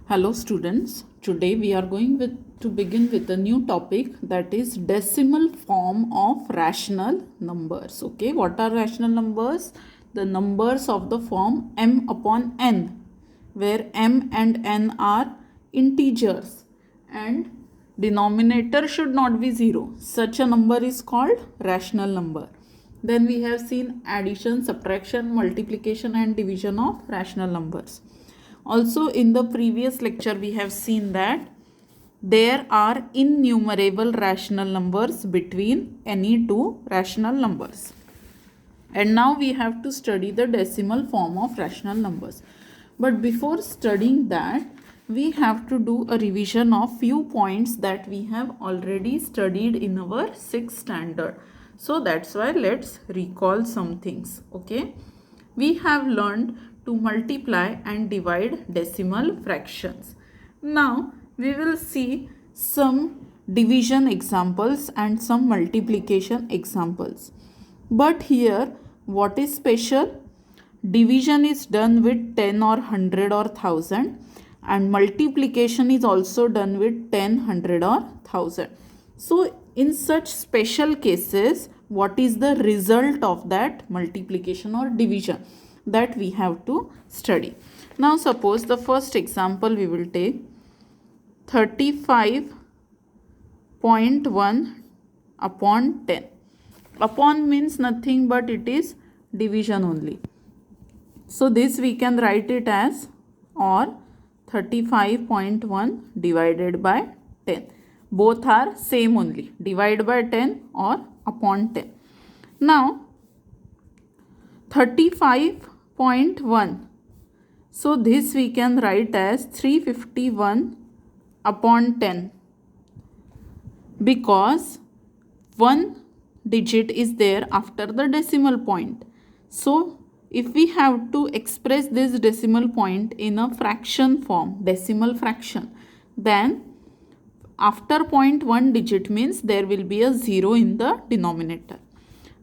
Hello students, today we are to begin with a new topic, that is decimal form of rational numbers. Okay, what are rational numbers? The numbers of the form m upon n, where m and n are integers and denominator should not be 0. Such a number is called rational number. Then we have seen addition, subtraction, multiplication and division of rational numbers. Also, in the previous lecture, we have seen that there are innumerable rational numbers between any two rational numbers. And now we have to study the decimal form of rational numbers. But before studying that, we have to do a revision of few points that we have already studied in our 6th standard. So that's why let's recall some things. Okay, we have learned to multiply and divide decimal fractions. Now we will see some division examples and some multiplication examples. But here what is special? Division is done with 10 or 100 or 1000, and multiplication is also done with 10, 100 or 1000. So in such special cases, what is the result of that multiplication or division? That we have to study. Now suppose the first example we will take 35.1 upon 10. Upon means nothing but it is division only. So this we can write it as or 35.1 divided by 10. Both are same only, divide by 10 or upon 10. Now 35.1. So this we can write as 351 upon 10, because one digit is there after the decimal point. So if we have to express this decimal point in a fraction form, decimal fraction, then after 0.1 digit means there will be a 0 in the denominator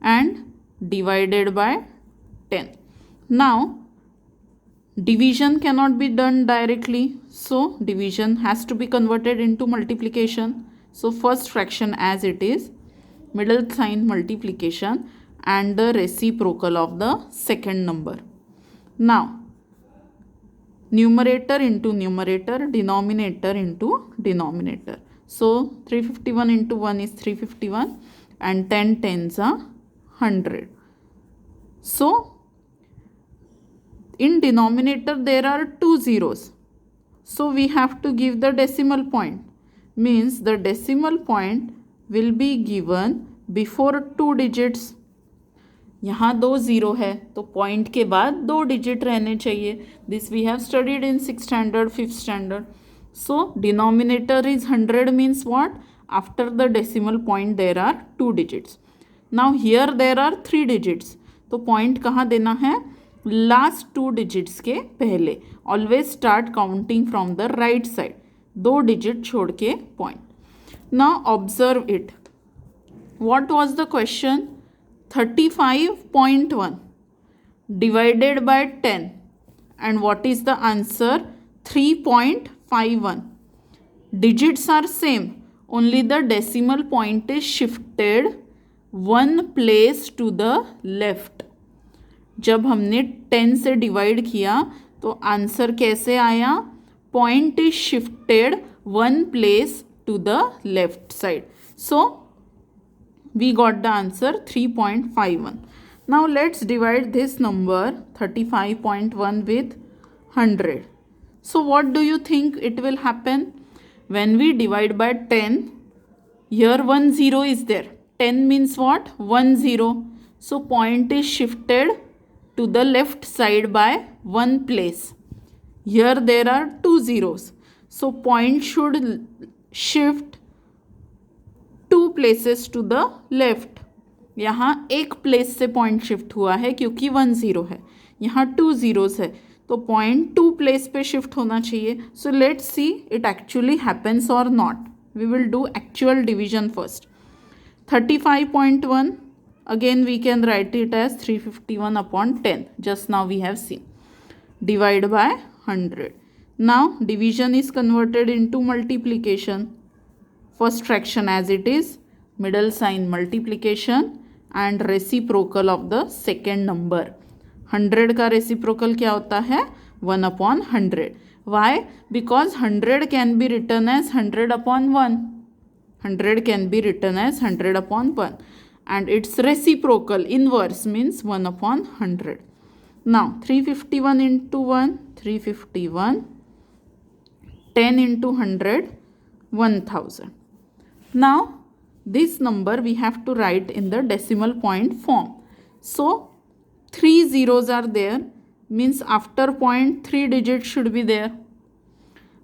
and divided by 10. Now division cannot be done directly, so division has to be converted into multiplication. So first fraction as it is, middle sign multiplication and the reciprocal of the second number. Now numerator into numerator, denominator into denominator. So 351 into 1 is 351 and 10 tens are 100. So in denominator there are two zeros. So we have to give the decimal point. Means the decimal point will be given before two digits. यहाँ दो zero है तो point के बाद दो digit रहने चाहिए. This we have studied in 6th standard, 5th standard. So denominator is 100 means what? After the decimal point there are two digits. Now here there are three digits. तो point कहाँ देना है? Last two digits के पहले. Always start counting from the right side. दो digit छोड़ के point. Now observe it. What was the question? 35.1 divided by 10, and what is the answer? 3.51. digits are same, only the decimal point is shifted one place to the left. जब हमने 10 से divide किया तो answer कैसे आया? Point is shifted one place to the left side. So we got the answer 3.51. Now let's divide this number 35.1 with 100. So what do you think it will happen? When we divide by 10, here 1 0 is there. 10 means what? 1 0. So point is shifted to the left side by one place. Here there are two zeros. So point should shift two places to the left. यहाँ एक place से point shift हुआ है क्योंकि 1 0 है. यहाँ 2 zeros है तो पॉइंट टू प्लेस पे शिफ्ट होना चाहिए. So let's see it actually happens और not. We will do actual division first. 35.1 again we can write it as 351 upon 10. Just now we have seen. Divide by 100. Now division is converted into multiplication. First fraction as it is, middle sign multiplication and reciprocal of the second number. 100 का reciprocal क्या होता है? 1/100. Why? Because 100 can be written as 100/1. 100 can be written as 100/1 and its reciprocal inverse means 1/100. Now 351 into 1, 351. 10 into 100, 1000. Now this number we have to write in the decimal point form. So 3 zeros are there, means after point 3 digits should be there,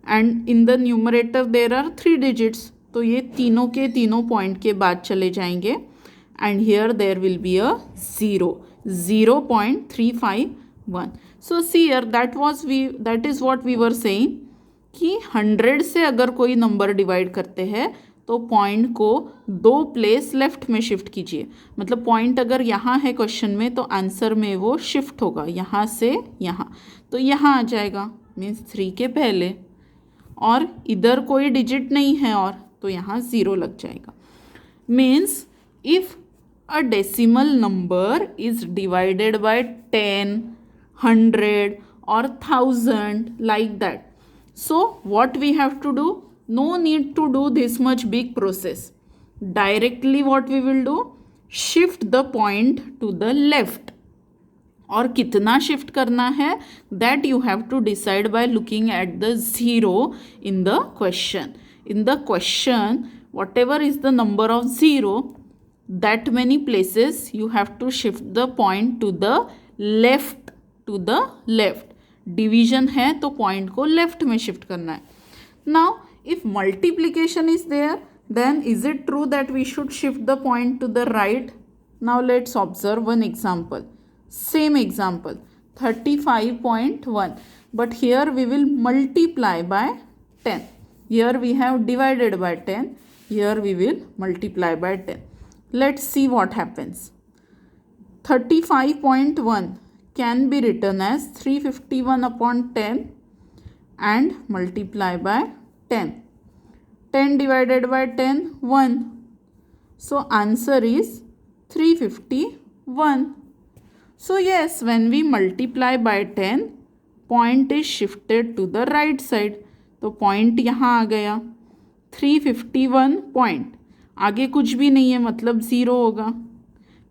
and in the numerator there are 3 digits. तो ये तीनों के तीनों point के बाद चले जाएंगे and here there will be a 0, 0.351. So see here, that is what we were saying कि 100 से अगर कोई नंबर डिवाइड करते हैं तो पॉइंट को 2 प्लेस लेफ्ट में शिफ्ट कीजिए. मतलब पॉइंट अगर यहाँ है क्वेश्चन में तो आंसर में वो शिफ्ट होगा यहाँ से यहाँ, तो यहाँ आ जाएगा मीन्स 3 के पहले, और इधर कोई डिजिट नहीं है और तो यहाँ 0 लग जाएगा. Means if a decimal number is divided by 10, 100 or 1000 like that. So what we have to do? No need to do this much big process. Directly what we will do? Shift the point to the left. और कितना shift करना है that you have to decide by looking at the 0 in the question. In the question, whatever is the number of 0, that many places you have to shift the point to the left, division है तो point को left में shift करना है. Now if multiplication is there, then is it true that we should shift the point to the right? Now let's observe one example. Same example, 35.1, but here we will multiply by 10. Here we have divided by 10, here we will multiply by 10. Let's see what happens. 35.1 can be written as 351/10 and multiply by 10. 10 divided by 10, 1. So answer is 351. So yes, when we multiply by 10, point is shifted to the right side. तो point यहाँ आ गया 351 point. आगे कुछ भी नहीं है मतलब 0 होगा,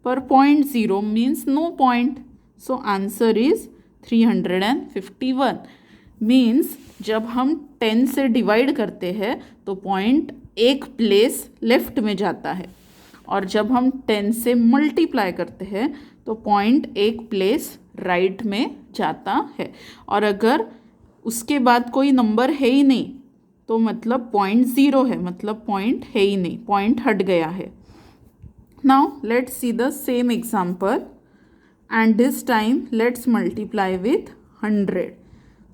पर 0.0 means no point. So answer is 351. Means जब हम 10 से डिवाइड करते हैं तो पॉइंट एक प्लेस लेफ्ट में जाता है, और जब हम 10 से मल्टीप्लाई करते हैं तो पॉइंट एक प्लेस राइट में जाता है. और अगर उसके बाद कोई नंबर है ही नहीं तो मतलब 0.0 है, मतलब पॉइंट है ही नहीं, पॉइंट हट गया है. Now let's see the same example and this time let's multiply with 100.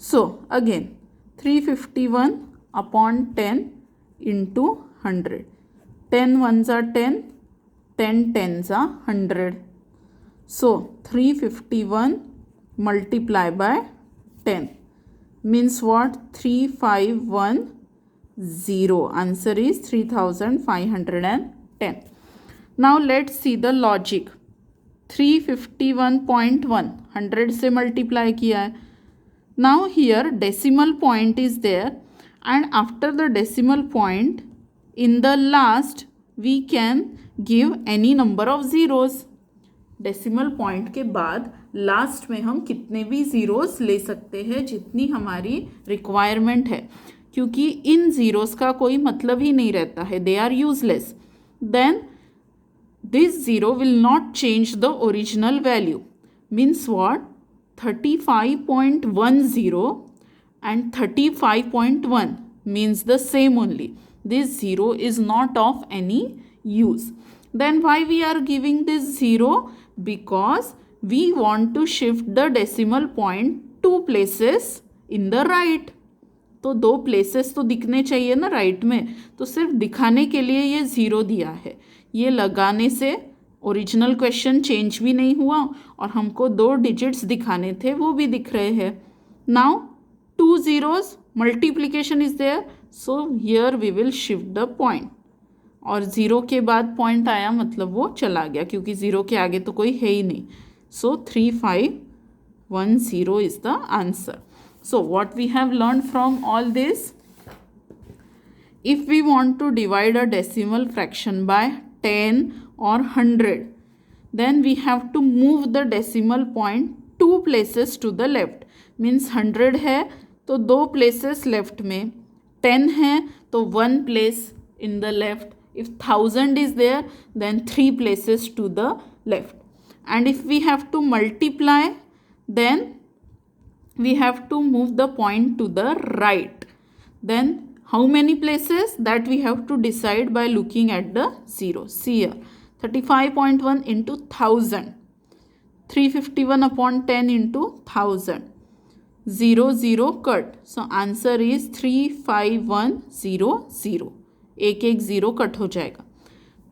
So again 351/10 into 100. 10 ones are 10, 10 tens are 100. So 351 multiply by 10 means what? 3510. Answer is 3510. Now let's see the logic. 351.1 100 से multiply किया है. Now here decimal point is there, and after the decimal point in the last we can give any number of zeros. Decimal point के बाद last में हम कितने भी zeros ले सकते हैं जितनी हमारी रिक्वायरमेंट है, क्योंकि इन ज़ीरोस का कोई मतलब ही नहीं रहता है, they are useless. Then this zero will not change the original value. Means what? 35.10 and 35.1 means the same only. This 0 is not of any use. Then why we are giving this 0? Because we want to shift the decimal point 2 places in the right. तो 2 places तो दिखने चाहिए ना right में, तो सिर्फ दिखाने के लिए ये 0 दिया है. ये लगाने से ओरिजिनल क्वेश्चन चेंज भी नहीं हुआ और हमको 2 डिजिट्स दिखाने थे वो भी दिख रहे हैं. Now two zeros, multiplication is there, so here we will shift the point. और ज़ीरो के बाद पॉइंट आया मतलब वो चला गया, क्योंकि ज़ीरो के आगे तो कोई है ही नहीं. सो 3510 is the answer. So what we have learned from all this, if we want to divide a decimal fraction by 10 or 100, then we have to move the decimal point 2 places to the left. Means 100 है तो 2 places left में, 10 है तो 1 place in the left. If 1000 is there, then 3 places to the left. And if we have to multiply, then we have to move the point to the right. Then how many places, that we have to decide by looking at the zeros. See here, 35.1 into 1000, 351 upon 10 into 1000, 0 0 cut. So answer is 35100. एक एक zero cut हो जाएगा.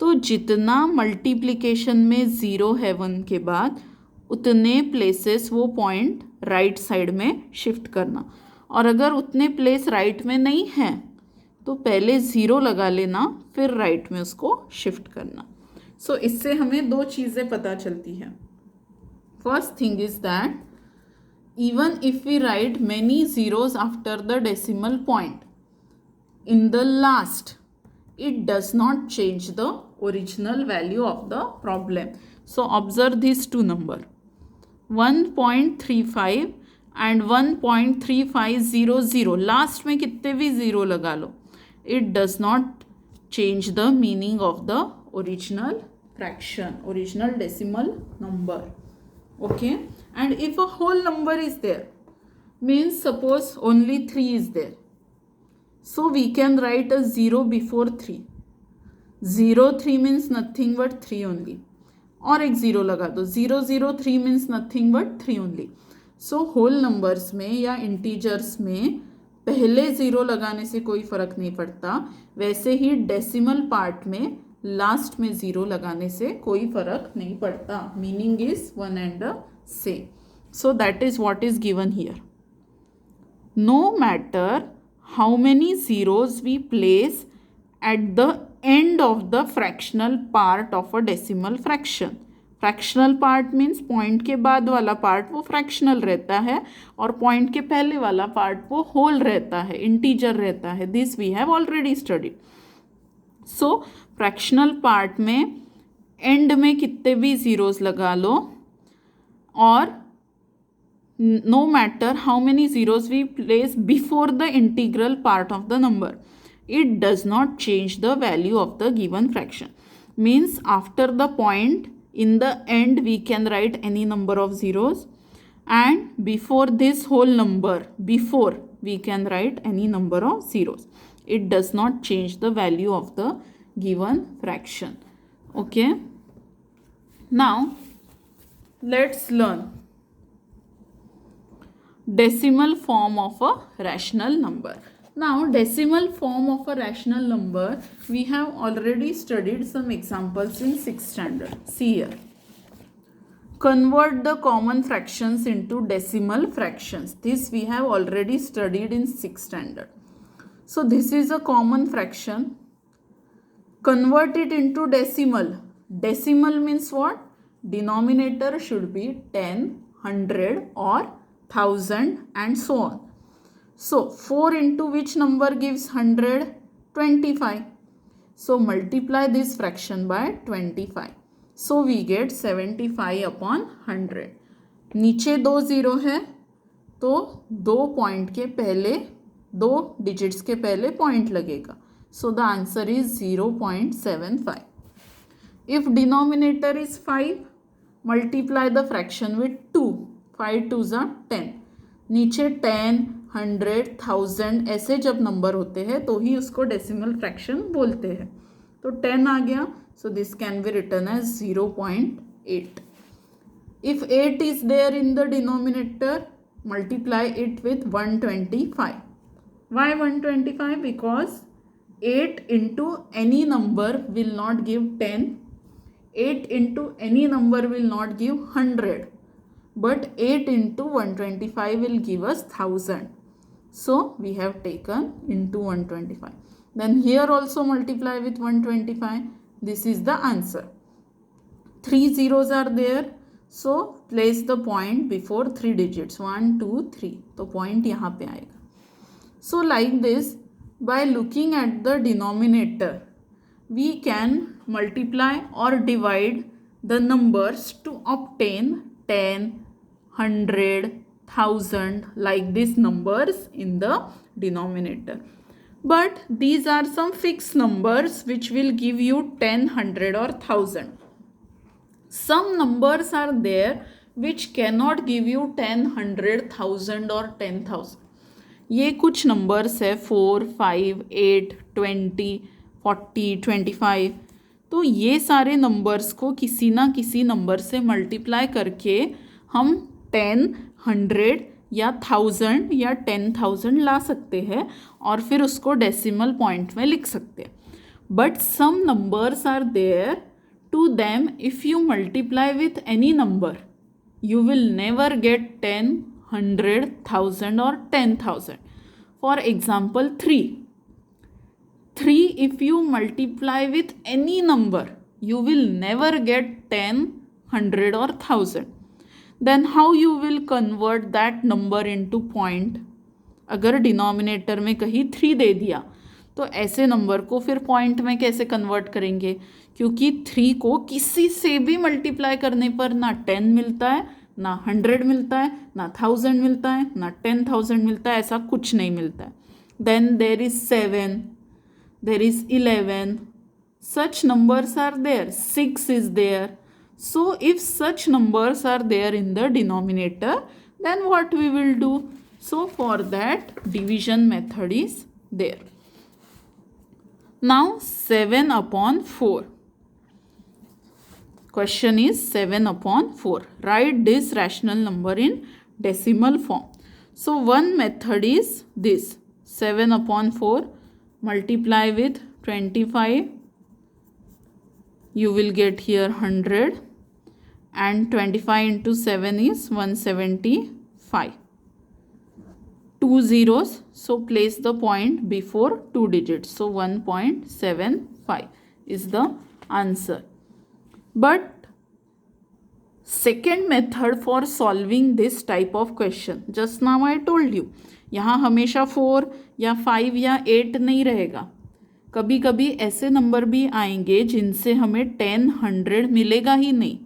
तो जितना multiplication में zero है 1 के बाद, उतने प्लेसेस वो पॉइंट राइट साइड में शिफ्ट करना. और अगर उतने प्लेस राइट में नहीं हैं तो पहले ज़ीरो लगा लेना, फिर राइट में उसको शिफ्ट करना. सो इससे हमें दो चीज़ें पता चलती हैं. First thing is that even if we write many zeros after the decimal point in the last, it does not change the original value of the problem. So observe these two numbers, 1.35 and 1.3500. Last में कितने भी zero लगा लो, it does not change the meaning of the original fraction, original decimal number. Okay, and if a whole number is there, means suppose only 3 is there, so we can write a 0 before 3. 03 means nothing but 3 only, और एक 0 लगा दो, 003 means nothing but 3 only. So whole numbers में या integers में पहले 0 लगाने से कोई फ़र्क नहीं पड़ता, वैसे ही डेसिमल पार्ट में लास्ट में 0 लगाने से कोई फ़र्क नहीं पड़ता. Meaning is one and the same. So that is what is given here. No matter how many zeros we place at the end of the fractional part of a decimal fraction. Fractional part means point के बाद वाला part वो fractional रहता है, और point के पहले वाला पार्ट वो होल रहता है, इंटीजर रहता है. This we have already studied. So fractional part में एंड में कितने भी ज़ीरोज़ लगा लो, और no matter how many zeros we place before the integral part of the number, it does not change the value of the given fraction. Means after the point in the end we can write any number of zeros, and before this whole number, before we can write any number of zeros. It does not change the value of the given fraction. Okay, now let's learn decimal form of a rational number. Now decimal form of a rational number, we have already studied some examples in 6th standard. See here, convert the common fractions into decimal fractions. This we have already studied in 6th standard. So this is a common fraction. Convert it into decimal. Decimal means what? Denominator should be 10, 100 or 1000 and so on. So 4 into which number gives 100? 25. So multiply this fraction by 25. So we get 75 upon 100. नीचे 2 zero है तो 2 point के पहले, 2 digits के पहले point लगेगा. So the answer is 0.75. If denominator is 5, multiply the fraction with 2. 5 2s are 10. नीचे 10, 100, 1000 ऐसे जब नंबर होते हैं तो ही उसको डेसिमल फ्रैक्शन बोलते हैं. तो 10 आ गया, so this can be written as 0.8. If 8 is there in the denominator, multiply it with 125. Why 125? Because 8 into any number will not give 10. 8 into any number will not give 100. But 8 into 125 will give us 1000. So we have taken into 125. Then here also multiply with 125. This is the answer. 3 zeros are there. So place the point before 3 digits. 1, 2, 3. तो point यहाँ पे आएगा. So like this, by looking at the denominator, we can multiply or divide the numbers to obtain 10, 100, 1000 like these numbers in the denominator. But these are some fixed numbers which will give you 10, 100 or 1000. Some numbers are there which cannot give you 10, 100, 1000 or 10,000. ये कुछ numbers है 4, 5, 8, 20, 40, 25. तो ये सारे numbers को किसी ना किसी नंबर से मल्टीप्लाई करके हम 10, 100 या 1000 या 10,000 ला सकते हैं और फिर उसको डेसिमल पॉइंट में लिख सकते हैं. But some numbers are there, to them if you multiply with any number you will never get 10, 100, 1000 or 10,000. For example, 3. 3 if you multiply with any number, you will never get 10, 100 or 1000. Then how you will convert that number into point? अगर denominator में कहीं 3 दे दिया तो ऐसे number को फिर point में कैसे कन्वर्ट करेंगे? क्योंकि 3 को किसी से भी मल्टीप्लाई करने पर ना 10 मिलता है, ना 100 मिलता है, ना 1000 मिलता है, ना 10,000 मिलता है, ऐसा कुछ नहीं मिलता है. Then there is 7, there is 11, such numbers are there. 6 is there. So if such numbers are there in the denominator, then what we will do? So for that, division method is there. Now 7 upon 4. Question is 7 upon 4. Write this rational number in decimal form. So one method is this. 7 upon 4 multiply with 25. You will get here 100. And 25 into 7 is 175. 2 zeros, so place the point before 2 digits. So 1.75 is the answer. But second method for solving this type of question, just now I told you, यहाँ हमेशा 4 या 5 या 8 नहीं रहेगा. कभी कभी ऐसे number भी आएंगे जिनसे हमें 10, 100 मिलेगा ही नहीं.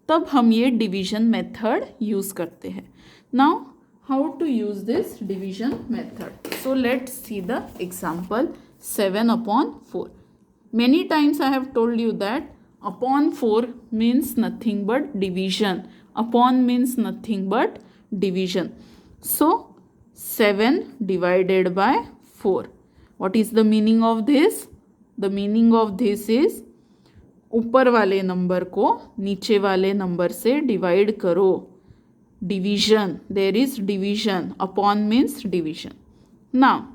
तब हम ये डिवीजन मेथड यूज़ करते हैं. Now how to use this division method? So let's see the example 7 upon 4. Many times I have told you that upon 4 means nothing but division. Upon means nothing but division. So 7 divided by 4. What is the meaning of this? The meaning of this is ऊपर वाले number को नीचे वाले number से divide करो. Division, there is division. Upon means division. Now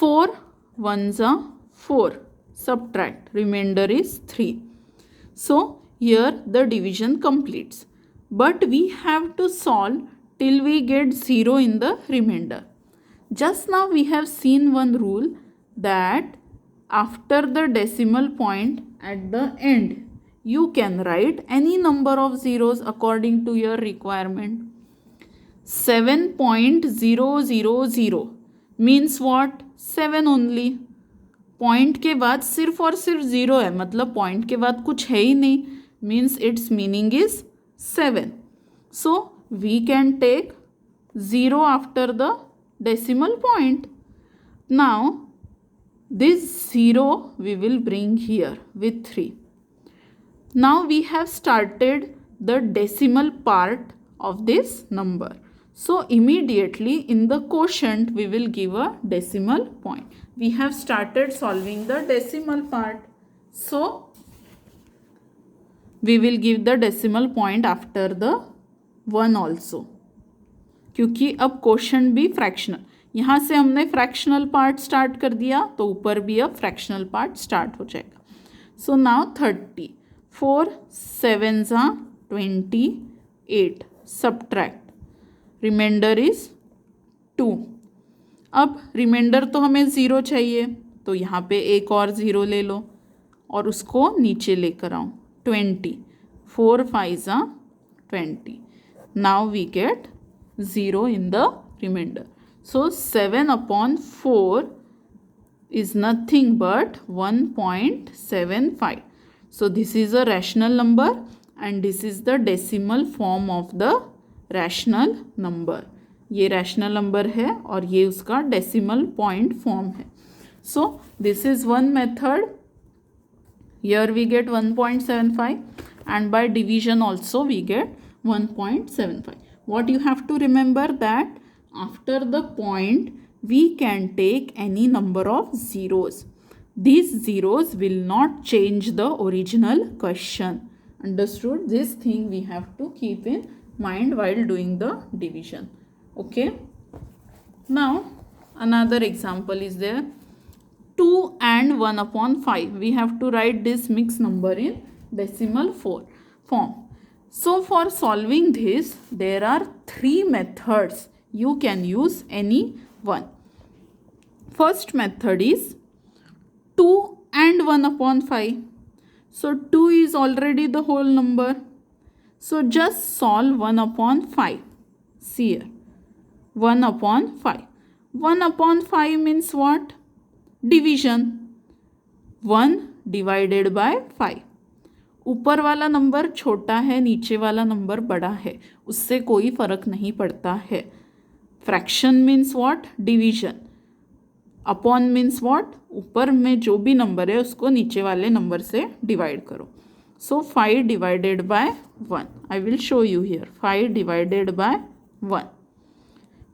4 ones are 4. Subtract, remainder is 3. So here the division completes. But we have to solve till we get 0 in the remainder. Just now we have seen one rule that after the decimal point at the end, you can write any number of zeros according to your requirement. 7.000 means what? 7 only. Point के बाद सिर्फ और सिर्फ 0 है, मतलब point के बाद कुछ है ही नहीं, means its meaning is 7. So we can take 0 after the decimal point. Now this 0 we will bring here with 3. Now we have started the decimal part of this number. So immediately in the quotient we will give a decimal point. We have started solving the decimal part. So we will give the decimal point after the 1 also. क्योंकि अब quotient भी fractional, यहाँ से हमने fractional part start कर दिया तो ऊपर भी अब फ्रैक्शनल पार्ट स्टार्ट हो जाएगा. So now 30. 4 7s are 28. Subtract. Reminder is 2। अब रिमाइंडर तो हमें 0 चाहिए, तो यहाँ पे एक और 0 ले लो और उसको नीचे लेकर आओ। 20, 4 5 20। Now we get 0 in the remainder. So 7/4 is nothing but 1.75. So this is a rational number and this is the decimal form of the rational number. ये rational number है और ये उसका decimal point form है. So this is one method. Here we get 1.75 and by division also we get 1.75. What you have to remember that after the point we can take any number of zeros. These zeros will not change the original question. Understood? This thing we have to keep in mind while doing the division. Okay. Now another example is there. 2 and 1/5. We have to write this mixed number in decimal form. So for solving this, there are 3 methods. You can use any one. First method is 2 and 1/5. So 2 is already the whole number. So just solve 1/5. See here. 1/5. 1/5 means what? Division. 1 divided by 5. ऊपर वाला number छोटा है, नीचे वाला number बड़ा है, उससे कोई फर्क नहीं पड़ता है. Fraction means what? Division. Upon means what? ऊपर में जो भी नंबर है उसको नीचे वाले नंबर से डिवाइड करो. सो 5 divided by 1. I will show you here. 5 divided by 1.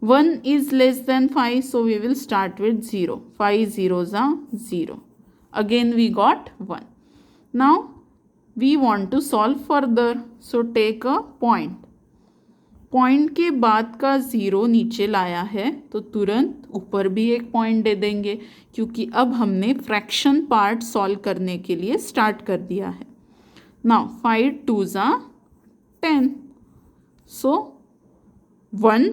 1 is less than 5, so we will start with 0. 5 zeros are 0. Again we got 1. Now we want to solve further. So take a point. Point के बाद का 0 नीचे लाया है तो तुरंत ऊपर भी एक पॉइंट दे देंगे, क्योंकि अब हमने फ्रैक्शन पार्ट सॉल्व करने के लिए स्टार्ट कर दिया है. Now 5 2s are 10. So 1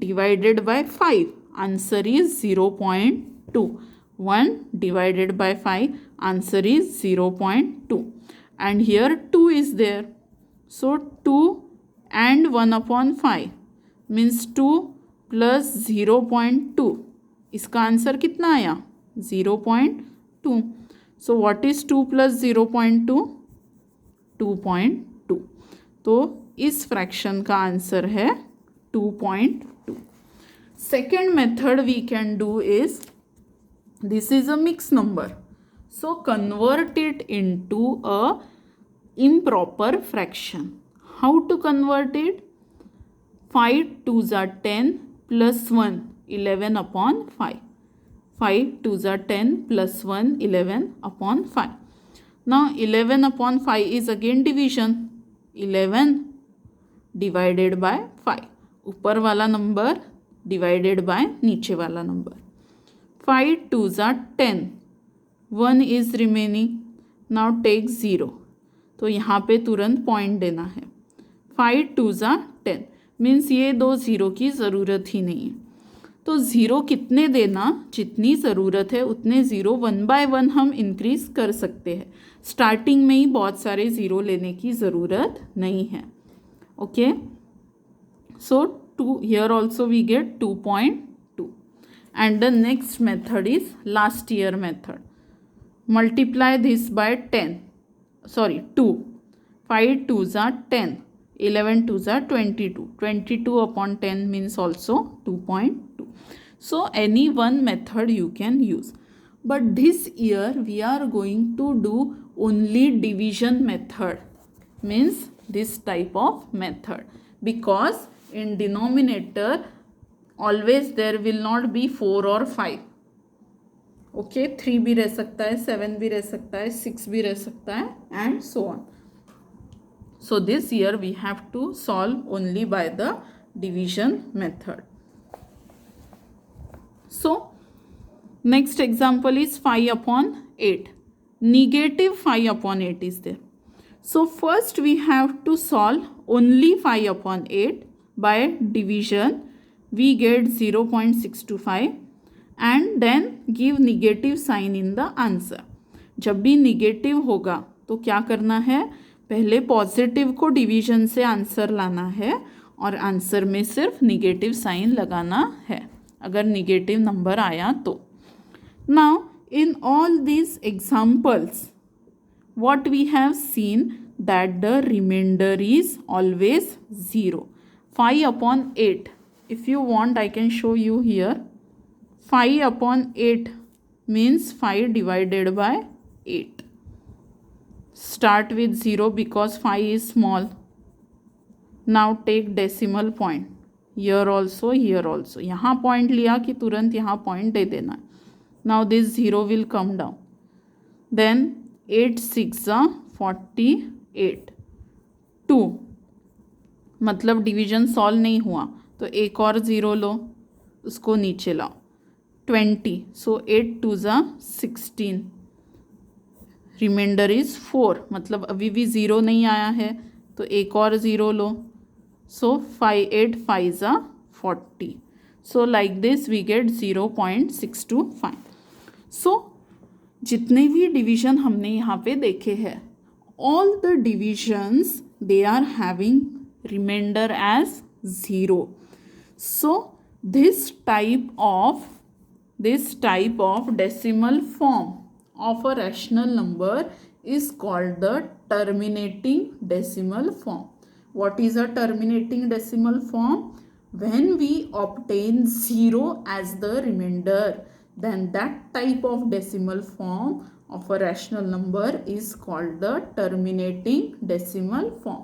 divided by 5. Answer is 0.2. 1 divided by 5. Answer is 0.2. And here 2 is there. So 2 and 1/5 means 2 plus 0.2. इसका आंसर कितना आया? 0.2. So what is 2 plus 0.2? 2.2. तो इस फ्रैक्शन का आंसर है 2.2. Second method we can do is, this is a mixed number. So convert it into a improper fraction. How to convert it? 5 2s are 10 plus 1, 11/5. 5 2s are 10 plus 1, 11/5. Now 11/5 is again division. 11 divided by 5. ऊपर वाला number divided by नीचे वाला number. 5 2s are 10. 1 is remaining. Now take 0. तो यहाँ पे तुरंत point देना है. 5 2s are 10 मीन्स ये दो 0 की ज़रूरत ही नहीं है. तो 0 कितने देना? जितनी ज़रूरत है उतने 0 1 by 1 हम इंक्रीज़ कर सकते हैं. स्टार्टिंग में ही बहुत सारे 0 लेने की ज़रूरत नहीं है. Okay. So 2 here also we get 2.2. And the next method is last year method. Multiply this by 10. Sorry, 2. 5 2s are 10. 11 2s are 22. 22/10 means also 2.2. So any one method you can use. But this year we are going to do only division method. Means this type of method. Because in denominator always there will not be 4 or 5. Okay. 3 भी रह सकता है, 7 भी रह सकता है, 6 भी रह सकता है and so on. So this year we have to solve only by the division method. So next example is 5/8. Negative 5/8 is there. So first we have to solve only 5/8 by division, we get 0.625 and then give negative sign in the answer. जब भी negative होगा तो क्या करना है, पहले positive को division से आंसर लाना है और आंसर में सिर्फ निगेटिव साइन लगाना है अगर निगेटिव नंबर आया तो. Now in all these examples what we have seen that the remainder is always 0. 5 upon 8. If you want, I can show you here. 5 upon 8 means 5 divided by 8. Start with 0 because 5 is small. Now take decimal point. Here also, here also. यहाँ point लिया कि तुरंत यहाँ point दे देना. Now this 0 will come down. Then 8 6 48. 2 मतलब division solve नहीं हुआ तो एक और ज़ीरो लो, उसको नीचे लाओ. 20 सो 8 2 16. रिमाइंडर इज़ 4 मतलब अभी भी ज़ीरो नहीं आया है तो एक और ज़ीरो लो. So 5 8 5 40. So like this we get 0.625. So जितने भी डिवीजन हमने यहाँ पे देखे हैं, all the divisions they are having reminder as 0. So this type of decimal form of a rational number is called the terminating decimal form. What is a terminating decimal form? When we obtain 0 as the remainder, then that type of decimal form of a rational number is called the terminating decimal form.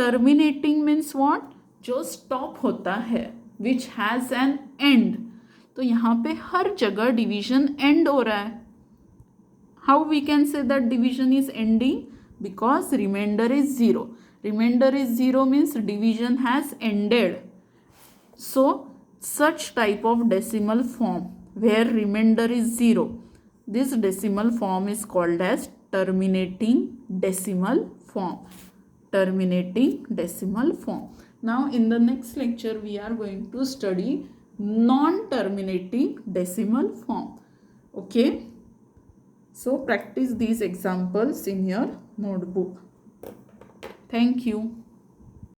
Terminating means what? जो stop होता है, which has an end. तो यहाँ पे हर जगह division end हो रहा है. How we can say that division is ending? Because remainder is 0. Remainder is 0 means division has ended. So such type of decimal form where remainder is 0, this decimal form is called as terminating decimal form. Terminating decimal form. Now in the next lecture we are going to study non-terminating decimal form. Okay. So practice these examples in your notebook. Thank you.